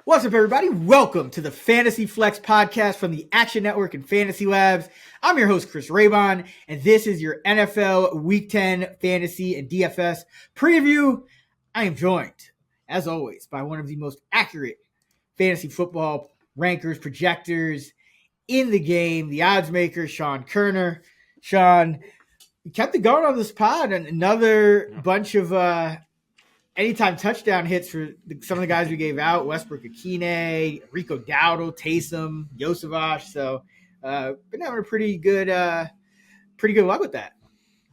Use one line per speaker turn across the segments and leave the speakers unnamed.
What's up, everybody? Welcome to the Fantasy Flex podcast from the Action Network and Fantasy Labs. I'm your host, Chris Raybon, and this is your NFL Week 10 Fantasy and DFS preview. I am joined, as always, by one of the most accurate fantasy football rankers, projectors in the game, the odds maker, Sean Kerner. Sean, you kept it going on this pod, and another bunch of anytime touchdown hits for some of the guys we gave out: Westbrook-Akine, Rico Dowdle, Taysom, Yosavash. So been having a pretty good luck with that.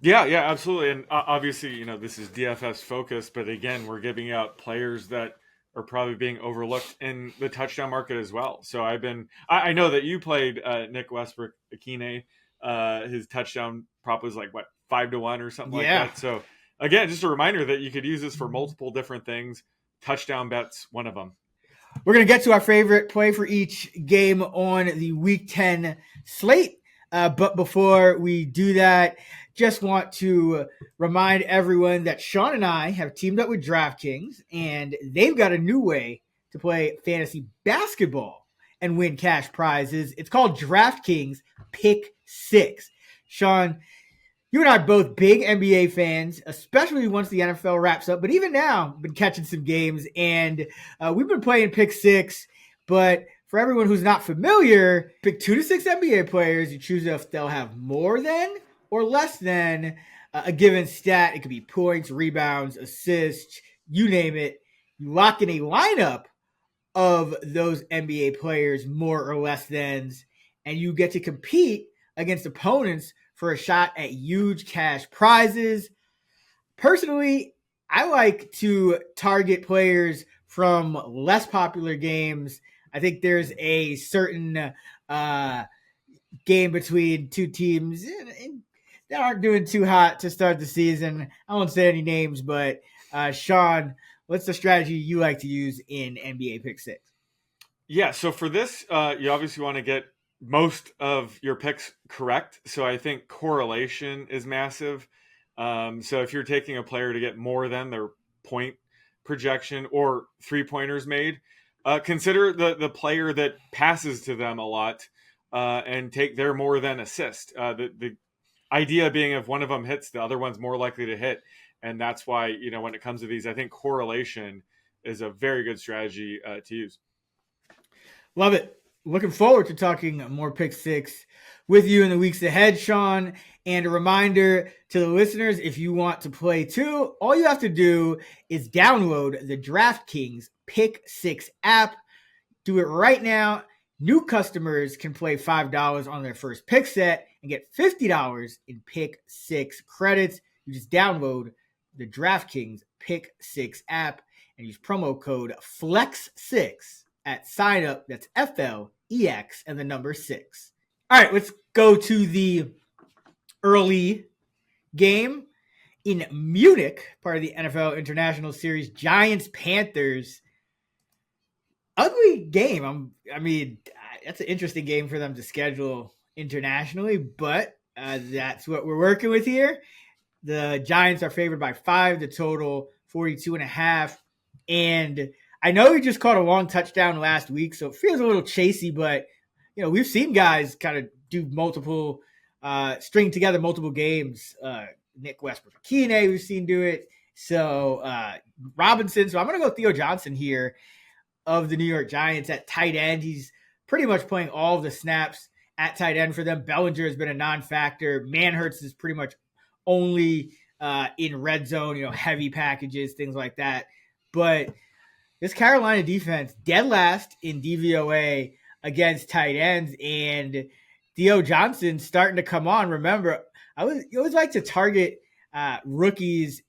Yeah, absolutely. And obviously, this is DFS focused, but again, we're giving out players that are probably being overlooked in the touchdown market as well. So I know that you played Nick Westbrook-Akine. His touchdown prop was like 5-1 or something like that. So again, just a reminder that you could use this for multiple different things. Touchdown bets, one of them.
We're going to get to our favorite play for each game on the Week 10 slate. But before we do that, just want to remind everyone that Sean and I have teamed up with DraftKings, and they've got a new way to play fantasy basketball and win cash prizes. It's called DraftKings Pick 6. Sean, you and I are both big NBA fans, especially once the NFL wraps up. But even now, been catching some games, and we've been playing Pick 6. But for everyone who's not familiar, pick 2 to 6 NBA players. You choose if they'll have more than or less than a given stat. It could be points, rebounds, assists, you name it. You lock in a lineup of those NBA players, more or less thans, and you get to compete against opponents for a shot at huge cash prizes. Personally, I like to target players from less popular games. I think there's a certain game between two teams that aren't doing too hot to start the season. I won't say any names, but Sean, what's the strategy you like to use in NBA Pick 6?
Yeah, so for this, you obviously want to get most of your picks correct. So I think correlation is massive. So if you're taking a player to get more than their point projection or 3-pointers made, consider the player that passes to them a lot and take their more than assist. The idea being if one of them hits, the other one's more likely to hit. And that's why, when it comes to these, I think correlation is a very good strategy to use.
Love it. Looking forward to talking more Pick 6 with you in the weeks ahead, Sean. And a reminder to the listeners, if you want to play too, all you have to do is download the DraftKings Pick 6 app. Do it right now. New customers can play $5 on their first pick set and get $50 in Pick 6 credits. You just download the DraftKings Pick 6 app and use promo code FLEX6 at sign up. That's FLEX and the number 6. All right, let's go to the early game in Munich, part of the NFL International Series. Giants, Panthers. Ugly game. That's an interesting game for them to schedule internationally, but that's what we're working with here. The Giants are favored by 5, the total 42.5. And I know he just caught a long touchdown last week, so it feels a little chasey, but we've seen guys kind of do multiple, string together multiple games. Nick Westbrook-Akine, we've seen do it. So Robinson. So I'm going to go Theo Johnson here of the New York Giants at tight end. He's pretty much playing all of the snaps at tight end for them. Bellinger has been a non-factor. Manhurts is pretty much only in red zone, heavy packages, things like that. But this Carolina defense, dead last in DVOA against tight ends, and Theo Johnson starting to come on. Remember, you always like to target rookies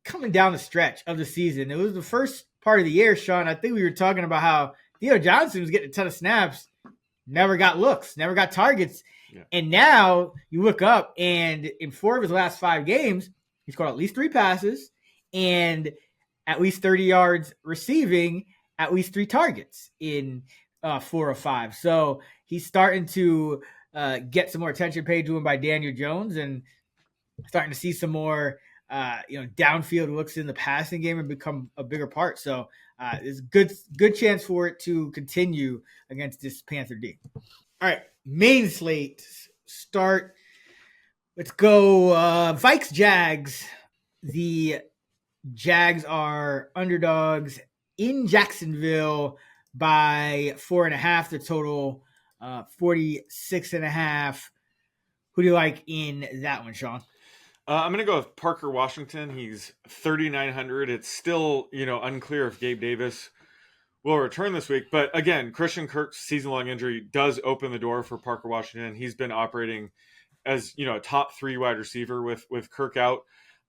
coming down the stretch of the season. It was the first part of the year, Sean. I think we were talking about how Theo Johnson was getting a ton of snaps, never got looks, never got targets. Yeah. And now you look up, and in 4 of his last 5 games, he's caught at least 3 passes and at least 30 yards receiving, at least 3 targets in 4 of 5. So he's starting to get some more attention paid to him by Daniel Jones, and starting to see some more downfield looks in the passing game and become a bigger part. So There's good chance for it to continue against this Panther D. All right, main slate start. Let's go Vikes Jags. The Jags are underdogs in Jacksonville by 4.5. The total 46.5. Who do you like in that one, Sean?
I'm going to go with Parker Washington. He's 3,900. It's still, unclear if Gabe Davis will return this week. But again, Christian Kirk's season-long injury does open the door for Parker Washington. He's been operating as, a top 3 wide receiver with Kirk out.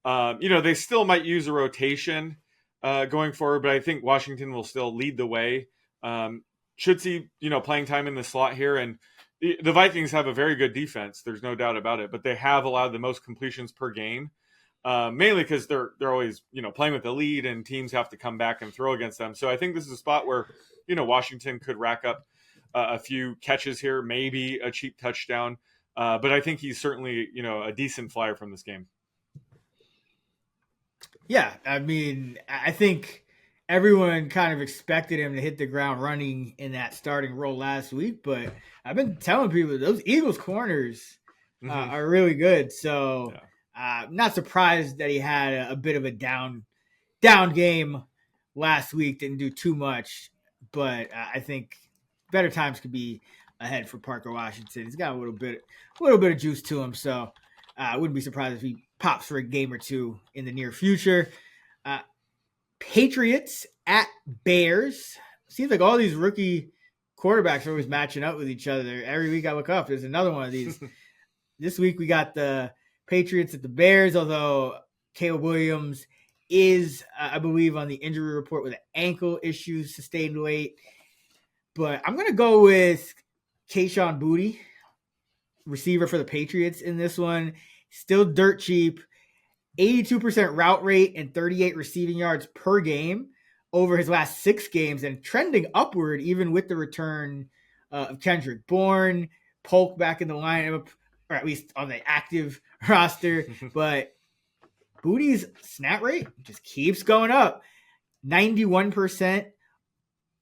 They still might use a rotation going forward, but I think Washington will still lead the way. Should see, playing time in the slot here. And the Vikings have a very good defense. There's no doubt about it, but they have allowed the most completions per game, mainly because they're always, playing with the lead and teams have to come back and throw against them. So I think this is a spot where, Washington could rack up a few catches here, maybe a cheap touchdown. But I think he's certainly, a decent flyer from this game.
Yeah, I mean, I think everyone kind of expected him to hit the ground running in that starting role last week, but I've been telling people those Eagles corners are really good. So not surprised that he had a bit of a down game last week. Didn't do too much, but I think better times could be ahead for Parker Washington. He's got a little bit of juice to him, so I wouldn't be surprised if he pops for a game or two in the near future. Patriots at Bears. Seems like all these rookie quarterbacks are always matching up with each other. Every week I look up, there's another one of these. This week we got the Patriots at the Bears, although Caleb Williams is, I believe, on the injury report with ankle issues sustained late. But I'm going to go with Kayshon Boutte, receiver for the Patriots in this one. Still dirt cheap. 82% route rate and 38 receiving yards per game over his last 6 games, and trending upward even with the return of Kendrick Bourne, Polk back in the lineup, or at least on the active roster. But Boutte's snap rate just keeps going up. 91%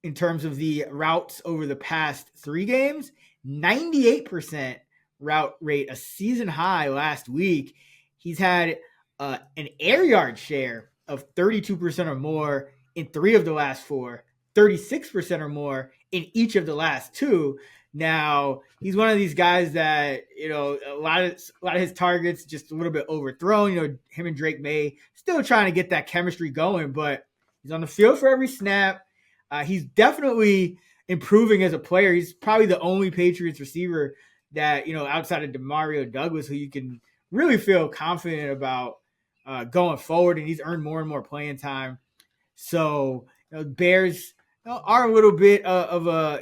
in terms of the routes over the past 3 games, 98% route rate, a season high last week. He's had an air yard share of 32% or more in 3 of the last 4, 36% or more in each of the last 2. Now, he's one of these guys that, a lot of his targets just a little bit overthrown. Him and Drake May still trying to get that chemistry going, but he's on the field for every snap. He's definitely improving as a player. He's probably the only Patriots receiver that, outside of Demario Douglas, who you can really feel confident about going forward, and he's earned more and more playing time. So Bears are a little bit of a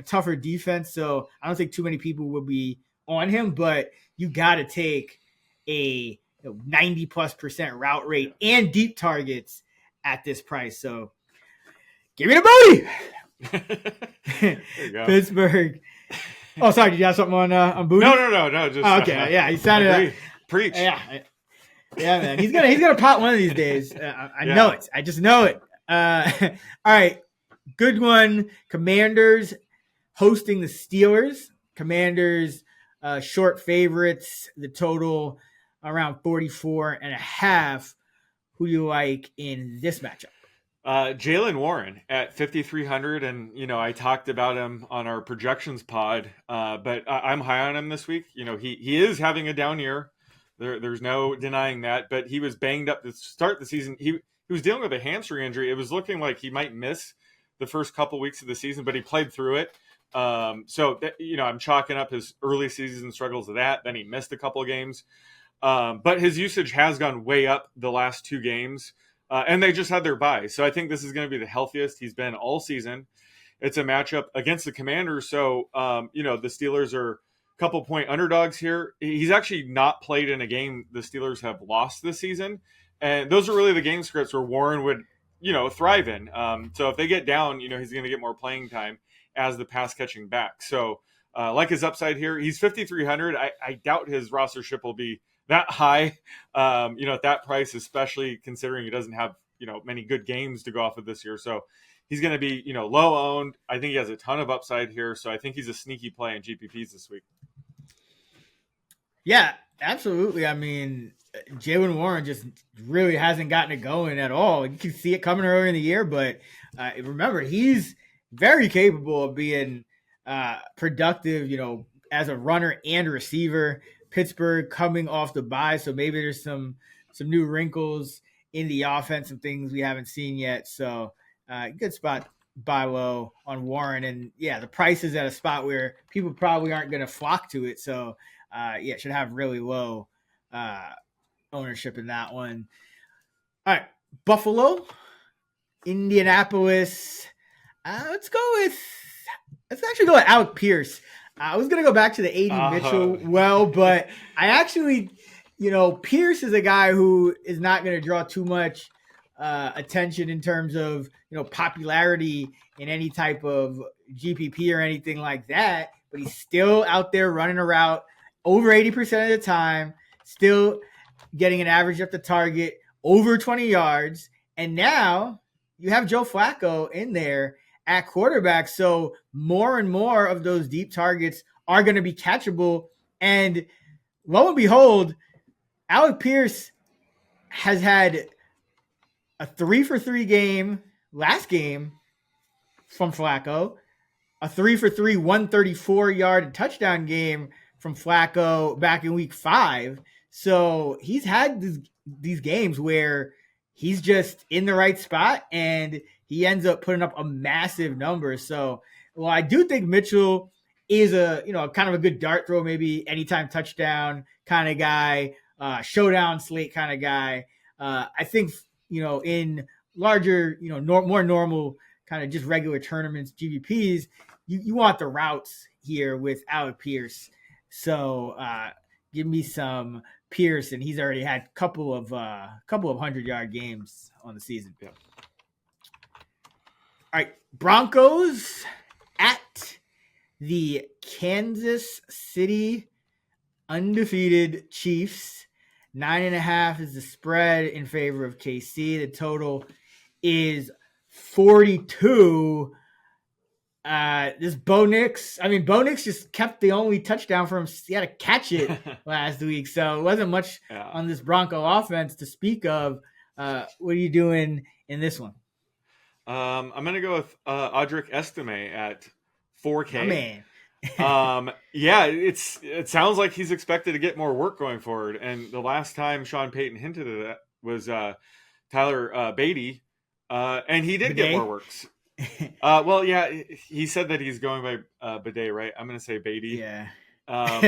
tougher defense. So I don't think too many people will be on him, but you got to take a 90+% route rate and deep targets at this price. So give me the Boutte. Pittsburgh. Oh, sorry. Did you have something on Boutte?
No. Just
okay. Yeah, he sounded.
Preach.
Yeah, man. He's gonna pop one of these days. I know it. I just know it. All right. Good one. Commanders hosting the Steelers. Commanders short favorites. The total around 44.5. Who do you like in this matchup?
Jaylen Warren at 5,300, and I talked about him on our projections pod, but I'm high on him this week. He is having a down year. There's no denying that, but he was banged up to start the season. He was dealing with a hamstring injury. It was looking like he might miss the first couple weeks of the season, but he played through it. So I'm chalking up his early season struggles to that. Then he missed a couple of games, but his usage has gone way up the last 2 games. And they just had their bye. So I think this is going to be the healthiest he's been all season. It's a matchup against the Commanders. So, the Steelers are a couple point underdogs here. He's actually not played in a game the Steelers have lost this season. And those are really the game scripts where Warren would, thrive in. So if they get down, he's going to get more playing time as the pass catching back. So like his upside here, he's 5,300. I doubt his rostership will be that high, at that price, especially considering he doesn't have, many good games to go off of this year. So he's going to be, low owned. I think he has a ton of upside here. So I think he's a sneaky play in GPPs this week.
Yeah, absolutely. I mean, Jaylen Warren just really hasn't gotten it going at all. You can see it coming earlier in the year, but remember, he's very capable of being productive, as a runner and a receiver. Pittsburgh coming off the bye, so maybe there's some new wrinkles in the offense and things we haven't seen yet. So good spot buy low on Warren. And yeah, the price is at a spot where people probably aren't going to flock to it. So it should have really low ownership in that one. All right, Buffalo, Indianapolis. Let's actually go with Alec Pierce. I was going to go back to the 80 Mitchell but I actually, Pierce is a guy who is not going to draw too much attention in terms of, popularity in any type of GPP or anything like that, but he's still out there running a route over 80% of the time, still getting an average up the target over 20 yards. And now you have Joe Flacco in there at quarterback. So more and more of those deep targets are going to be catchable. And lo and behold, Alec Pierce has had a 3-for-3 game last game from Flacco, a 3-for-3, 134-yard touchdown game from Flacco back in week 5. So he's had these games where he's just in the right spot and he ends up putting up a massive number. So, well, I do think Mitchell is a kind of a good dart throw, maybe anytime touchdown kind of guy, showdown slate kind of guy. I think, in larger, more normal kind of just regular tournaments, GVPs, you want the routes here with Alec Pierce. So give me some Pierce, and he's already had a couple of 100-yard games on the season.
Yeah.
All right, Broncos at the Kansas City undefeated Chiefs. 9.5 is the spread in favor of KC. The total is 42. This Bo Nix just kept the only touchdown for him. He had to catch it last week, so it wasn't much on this Bronco offense to speak of. What are you doing in this one?
I'm going to go with Audric Estime at 4K.
My man.
It sounds like he's expected to get more work going forward. And the last time Sean Payton hinted at that was Tyler Beatty, and he did get more works. He said that he's going by Bidet, right? I'm going to say Beatty.
Yeah.
Sean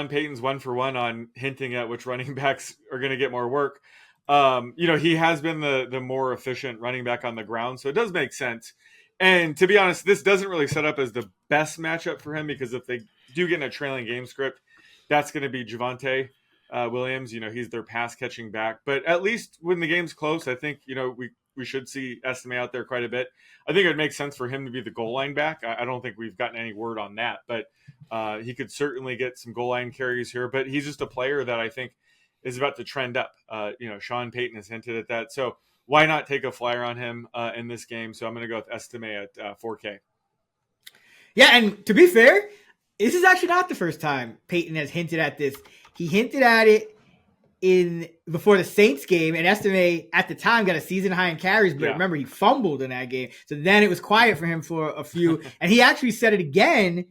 Payton's 1-for-1 on hinting at which running backs are going to get more work. He has been the more efficient running back on the ground, so it does make sense. And to be honest, this doesn't really set up as the best matchup for him, because if they do get in a trailing game script, that's going to be Javonte Williams. He's their pass catching back. But at least when the game's close, I think, we should see Estime out there quite a bit. I think it would make sense for him to be the goal line back. I don't think we've gotten any word on that, but he could certainly get some goal line carries here. But he's just a player that I think is about to trend up. Sean Payton has hinted at that. So why not take a flyer on him in this game? So I'm going to go with Estime at 4K.
Yeah, and to be fair, this is actually not the first time Payton has hinted at this. He hinted at it before the Saints game, and Estime at the time got a season high in carries, but remember, he fumbled in that game. So then it was quiet for him for a few. And he actually said it again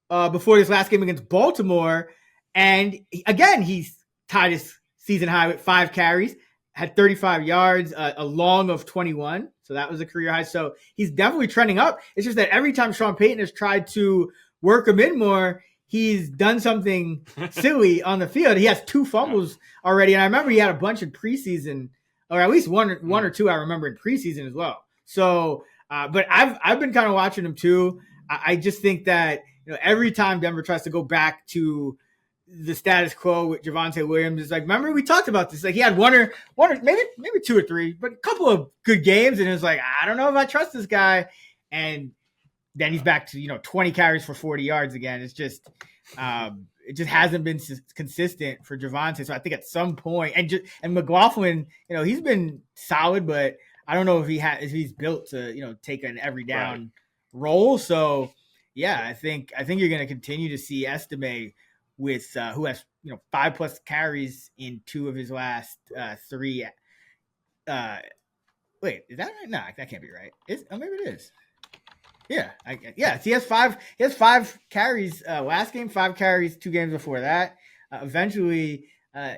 before this last game against Baltimore. And he's tied his season high with 5 carries, had 35 yards, a long of 21. So that was a career high. So he's definitely trending up. It's just that every time Sean Payton has tried to work him in more, he's done something silly on the field. He has 2 fumbles already. And I remember he had a bunch in preseason, or at least one or two I remember in preseason as well. So, but I've been kind of watching him too. I just think that, every time Denver tries to go back to the status quo with Javonte Williams, it's like, remember we talked about this, like he had one or maybe 2 or 3, but a couple of good games, and it was like, I don't know if I trust this guy. And then he's back to 20 carries for 40 yards again. It's just it just hasn't been consistent for Javonte. So I think at some point, and McLaughlin, he's been solid, but I don't know if he's built to take an every down role. So yeah, I think you're going to continue to see Estime with who has 5+ carries in 2 of his last 3. Wait, is that right? No, that can't be right. Maybe it is. Yeah, he has 5. He has 5 carries last game, 5 carries 2 games before that. Eventually,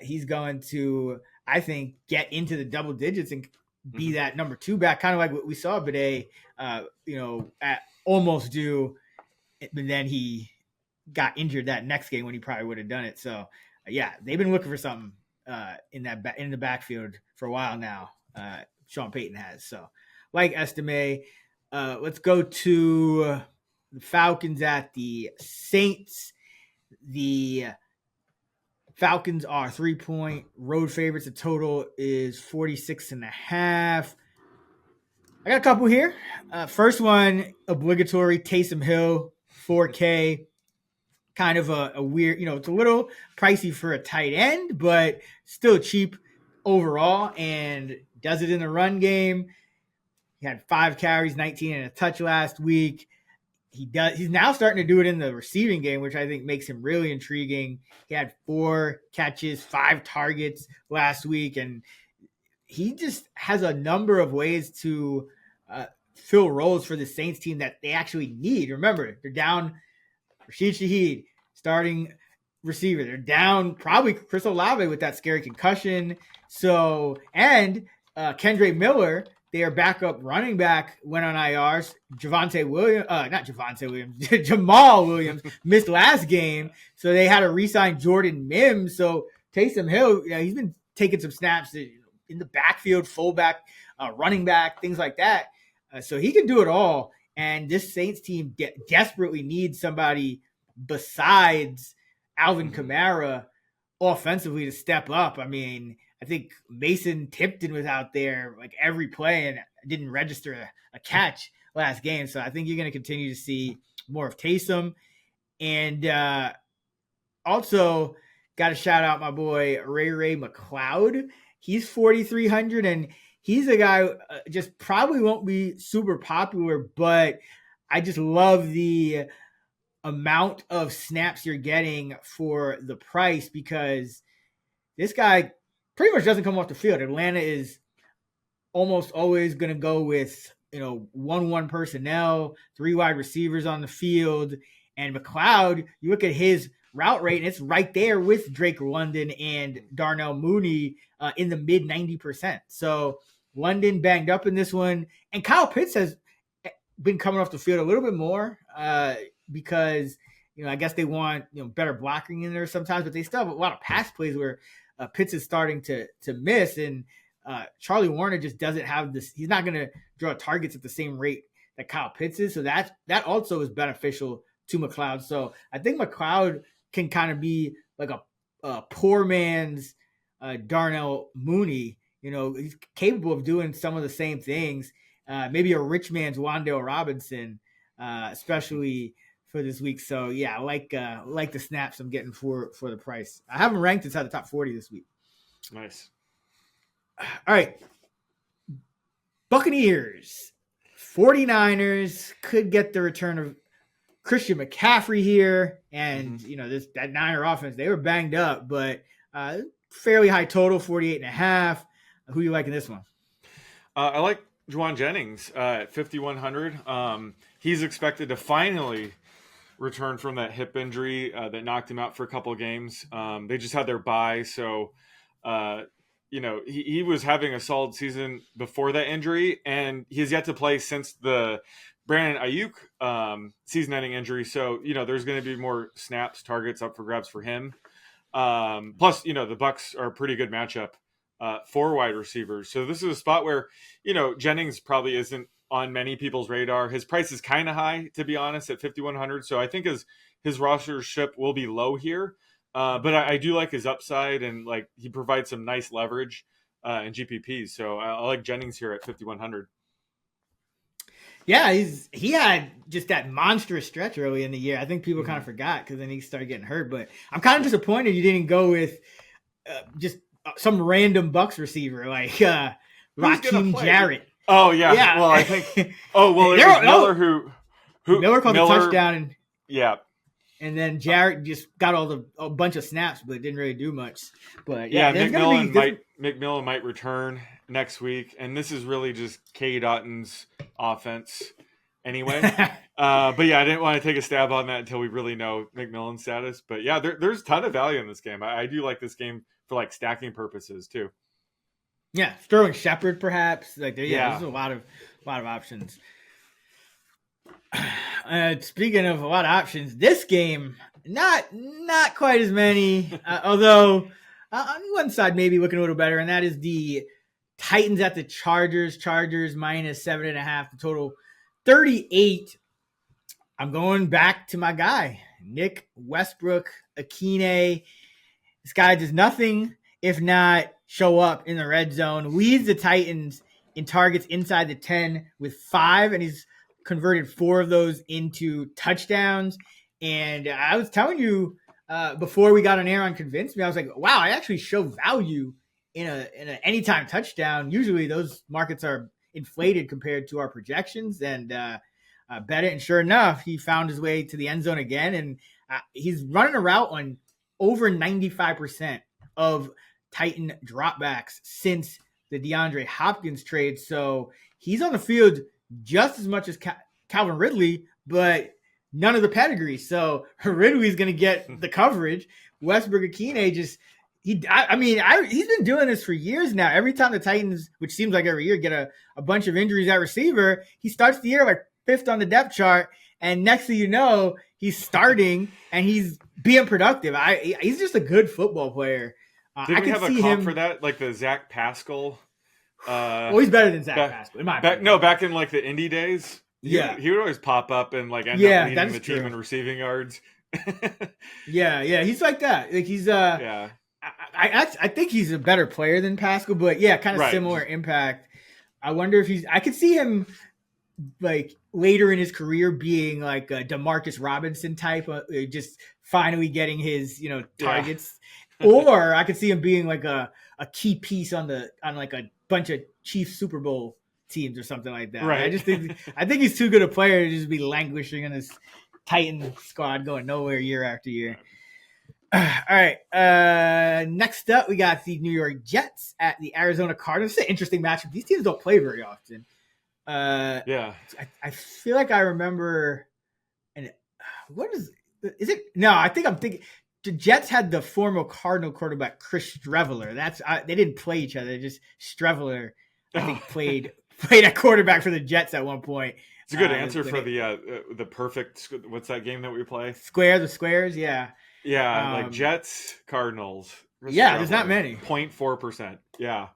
he's going to, I think, get into the double digits and be that number 2 back, kind of like what we saw Bidet, at almost due, but then he got injured that next game when he probably would have done it. So, yeah, they've been looking for something in the backfield for a while now. Sean Payton has. So, like Estime, let's go to the Falcons at the Saints. The Falcons are 3-point road favorites. The total is 46.5. I got a couple here. First one, obligatory, Taysom Hill, 4K. Kind of a weird, it's a little pricey for a tight end, but still cheap overall, and does it in the run game. He had 5 carries, 19 and a touch last week. He's now starting to do it in the receiving game, which I think makes him really intriguing. He had 4 catches, 5 targets last week, and he just has a number of ways to fill roles for the Saints team that they actually need. Remember, they're down Rashid Shaheed, starting receiver. They're down probably Chris Olave with that scary concussion. So, and Kendre Miller, their backup running back, went on IRs. Jamal Williams missed last game. So they had to re-sign Jordan Mims. So Taysom Hill, he's been taking some snaps in the backfield, fullback, running back, things like that. So he can do it all. And this Saints team desperately needs somebody besides Alvin Kamara offensively to step up. I mean, I think Mason Tipton was out there like every play and didn't register a catch last game. So I think you're going to continue to see more of Taysom. And also got to shout out my boy Ray McLeod. He's 4,300, and he's a guy just probably won't be super popular, but I just love the amount of snaps you're getting for the price, because this guy pretty much doesn't come off the field. Atlanta is almost always going to go with, 1-1 personnel, 3 wide receivers on the field. And McLeod, you look at his route rate, and it's right there with Drake London and Darnell Mooney in the mid 90%. So London banged up in this one. And Kyle Pitts has been coming off the field a little bit more because, I guess they want, better blocking in there sometimes, but they still have a lot of pass plays where Pitts is starting to miss. And Charlie Warner just doesn't have this. He's not going to draw targets at the same rate that Kyle Pitts is. So that also is beneficial to McLeod. So I think McLeod can kind of be like a poor man's Darnell Mooney. He's capable of doing some of the same things. Maybe a rich man's Wan'Dale Robinson, especially for this week. So yeah, I like the snaps I'm getting for the price. I haven't ranked inside the top 40 this week.
Nice.
All right. Buccaneers, 49ers could get the return of Christian McCaffrey here. And, that Niner offense, they were banged up, but fairly high total, 48.5. Who do you like in this one?
I like Juwan Jennings at 5,100. He's expected to finally return from that hip injury that knocked him out for a couple of games. They just had their bye, so he was having a solid season before that injury, and he's yet to play since the Brandon Ayuk season-ending injury. So there's going to be more snaps, targets up for grabs for him. Plus, the Bucs are a pretty good matchup for wide receivers. So this is a spot where Jennings probably isn't on many people's radar. His price is kind of high, to be honest, at 5,100. So I think his rostership will be low here. But I do like his upside, and like he provides some nice leverage in GPPs. So I like Jennings here at 5,100.
Yeah, he had just that monstrous stretch early in the year. I think people kind of forgot because then he started getting hurt. But I'm kind of disappointed you didn't go with just some random Bucks receiver like Raheem Jarrett.
Oh yeah.
Yeah.
Well, I think. Oh well, it was Miller who
Miller caught the touchdown and
yeah.
And then Jarrett just got a bunch of snaps, but didn't really do much. But
McMillan might return next week, and this is really just K. Dotton's offense anyway. But yeah, I didn't want to take a stab on that until we really know McMillan's status. But yeah, there's a ton of value in this game. I do like this game for like stacking purposes too.
Yeah, Sterling Shepard perhaps. There's a lot of options. Speaking of a lot of options, this game not quite as many. Although on one side maybe looking a little better, and that is the Titans at the Chargers. Chargers minus 7.5. The total 38. I'm going back to my guy Nick Westbrook-Ikhine. This guy does nothing if not show up in the red zone. Leads the Titans in targets inside the 10 with 5, and he's converted 4 of those into touchdowns. And I was telling you before we got on air on Convince Me, I was like, wow, I actually show value in an anytime touchdown. Usually those markets are inflated compared to our projections, and bet it. And sure enough, he found his way to the end zone again. And he's running a route on over 95% of Titan dropbacks since the DeAndre Hopkins trade. So he's on the field just as much as Calvin Ridley, but none of the pedigree. So Ridley's going to get the coverage. Westbrook-Ikhine he's been doing this for years now. Every time the Titans, which seems like every year, get a bunch of injuries at receiver, he starts the year like 5th on the depth chart. And next thing you know, he's starting and he's being productive. He's just a good football player.
Did we have a comp for that? Like the Zach Pascal?
He's better than Zach Pascal, in my opinion.
Back in like the indie days, he would always pop up and like end up leading the team in receiving yards.
yeah, he's like that. Like he's I think he's a better player than Pascal, but yeah, kind of similar impact. I wonder if I could see him like later in his career being like a DeMarcus Robinson type, just finally getting his targets. Or I could see him being like a key piece on like a bunch of Chiefs Super Bowl teams or something like that.
Right.
I think he's too good a player to just be languishing in this Titan squad going nowhere year after year. All right. Next up, we got the New York Jets at the Arizona Cardinals. It's an interesting matchup. These teams don't play very often. I feel like I remember. And what is it? No, I think I'm thinking. The Jets had the former Cardinal quarterback Chris Streveler. They didn't play each other. Just Streveler, I think, played at quarterback for the Jets at one point.
It's a good answer for the perfect. What's that game that we play?
The squares, yeah.
Yeah, like Jets, Cardinals.
There's not many.
0.4%. Yeah.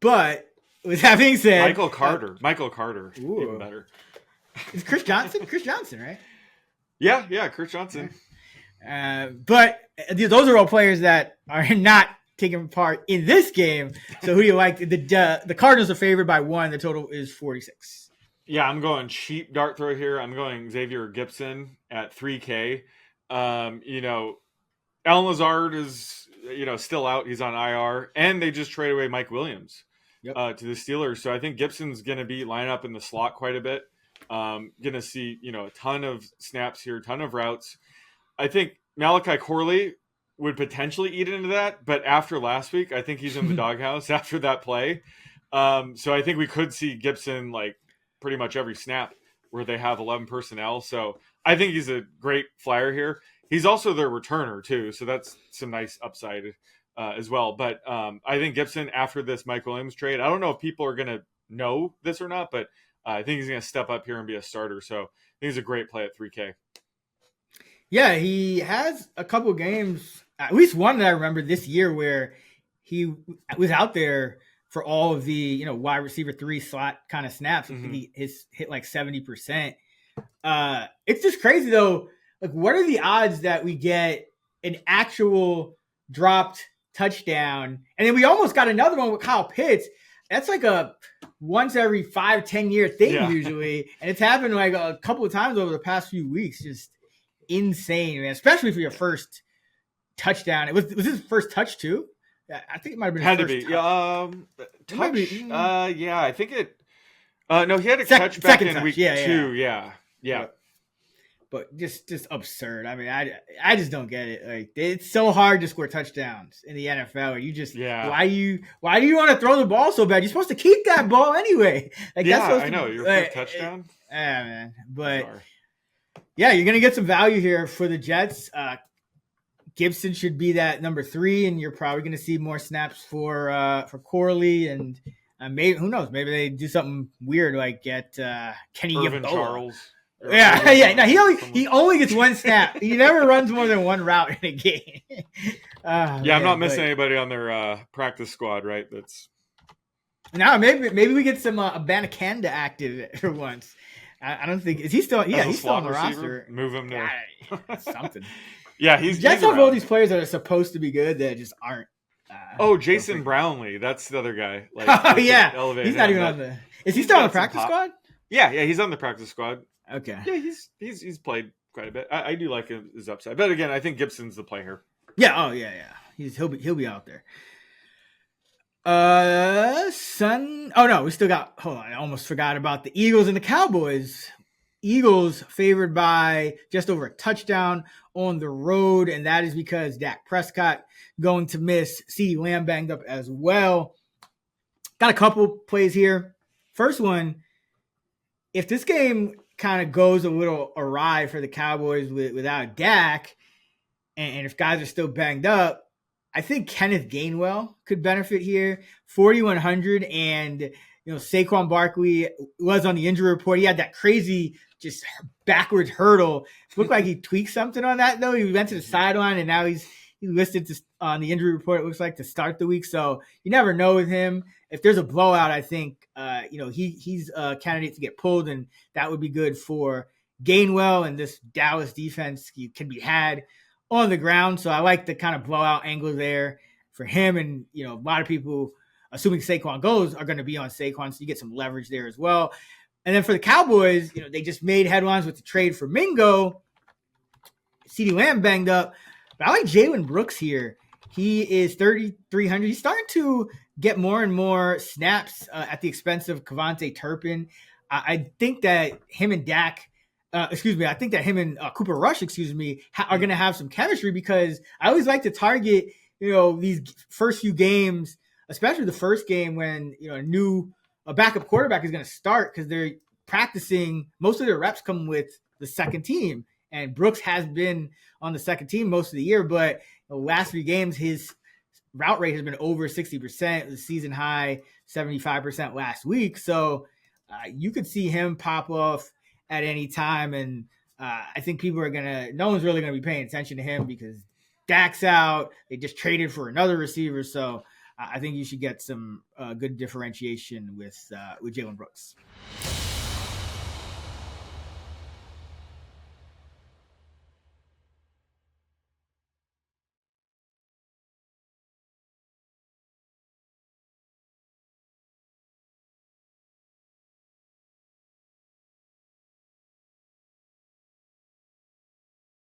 But with that being said,
Michael Carter, even better.
Is Chris Johnson, right?
Yeah, Chris Johnson.
But those are all players that are not taking part in this game. So who do you like? The Cardinals are favored by 1. The total is 46.
Yeah, I'm going cheap dart throw here. I'm going Xavier Gipson at 3K. Alan Lazard is still out. He's on IR, and they just traded away Mike Williams to the Steelers. So I think Gibson's going to be lining up in the slot quite a bit. Going to see, a ton of snaps here, a ton of routes. I think Malachi Corley would potentially eat into that, but after last week, I think he's in the doghouse after that play. So I think we could see Gibson like pretty much every snap where they have 11 personnel. So I think he's a great flyer here. He's also their returner too, so that's some nice upside as well. But I think Gibson after this Mike Williams trade, I don't know if people are going to know this or not, but I think he's going to step up here and be a starter. So I think he's a great play at 3K.
Yeah, he has a couple of games, at least one that I remember this year where he was out there for all of the, wide receiver 3 slot kind of snaps. Mm-hmm. I think he's hit like 70%. It's just crazy though. Like, what are the odds that we get an actual dropped touchdown? And then we almost got another one with Kyle Pitts. That's like a once every 5-10 year thing
Yeah.
usually, and it's happened like a couple of times over the past few weeks. Just insane, man. Especially for your first touchdown. Was his first touch too? I think it might have been
Had
his
to
first
be.
touch.
Yeah, I think it. No, he had a catch back
second
in
touch.
week
Yeah,
2. Yeah.
But just absurd. I mean, I just don't get it. Like, it's so hard to score touchdowns in the NFL. You just why do you want to throw the ball so bad? You're supposed to keep that ball anyway. Like,
Yeah,
that's supposed
I know.
to,
Your first touchdown.
Yeah, man. But
Bizarre.
yeah, you're gonna get some value here for the Jets. Gibson should be that number 3, and you're probably gonna see more snaps for Corley, and maybe, who knows? Maybe they do something weird like get Kenny
Irvin
Yeboah.
Charles.
Yeah. No, he only gets one snap. He never runs more than one route in a game.
I'm not missing anybody on their practice squad, right? That's
now maybe we get some Abanikanda active for once. I don't think, is he still? Yeah, he's still on the roster.
Move him to
something.
Yeah, he's
Jets have all these players that are supposed to be good that just aren't.
Jason Brownlee, that's the other guy. Like,
he's not even on the. Is he still on the practice squad?
Yeah, he's on the practice squad.
Okay.
Yeah, he's played quite a bit. I do like his upside, but again, I think Gibson's the play here.
Yeah. Oh yeah. He'll be out there. We still got. Hold on, I almost forgot about the Eagles and the Cowboys. Eagles favored by just over a touchdown on the road, and that is because Dak Prescott going to miss. CeeDee Lamb banged up as well. Got a couple plays here. First one, if this game kind of goes a little awry for the Cowboys without Dak, and if guys are still banged up, I think Kenneth Gainwell could benefit here. 4,100, and Saquon Barkley was on the injury report. He had that crazy just backwards hurdle. It looked like he tweaked something on that though. He went to the sideline, and now he's listed on the injury report, it looks like, to start the week. So you never know with him. If there's a blowout, I think he's a candidate to get pulled, and that would be good for Gainwell, and this Dallas defense can be had on the ground. So I like the kind of blowout angle there for him. And a lot of people, assuming Saquon goes, are going to be on Saquon, so you get some leverage there as well. And then for the Cowboys, they just made headlines with the trade for Mingo. CeeDee Lamb banged up, but I like Jalen Brooks here. He is 3,300. He's starting to get more and more snaps at the expense of Kevontae Turpin. I think that him and Cooper Rush, are going to have some chemistry, because I always like to target, these first few games, especially the first game when, a backup quarterback is going to start, because they're practicing. Most of their reps come with the second team, and Brooks has been on the second team most of the year, but the last 3 games, his route rate has been over 60%, the season high 75% last week. So you could see him pop off at any time. And I think no one's really going to be paying attention to him because Dak's out. They just traded for another receiver. So I think you should get some good differentiation with Jalen Brooks.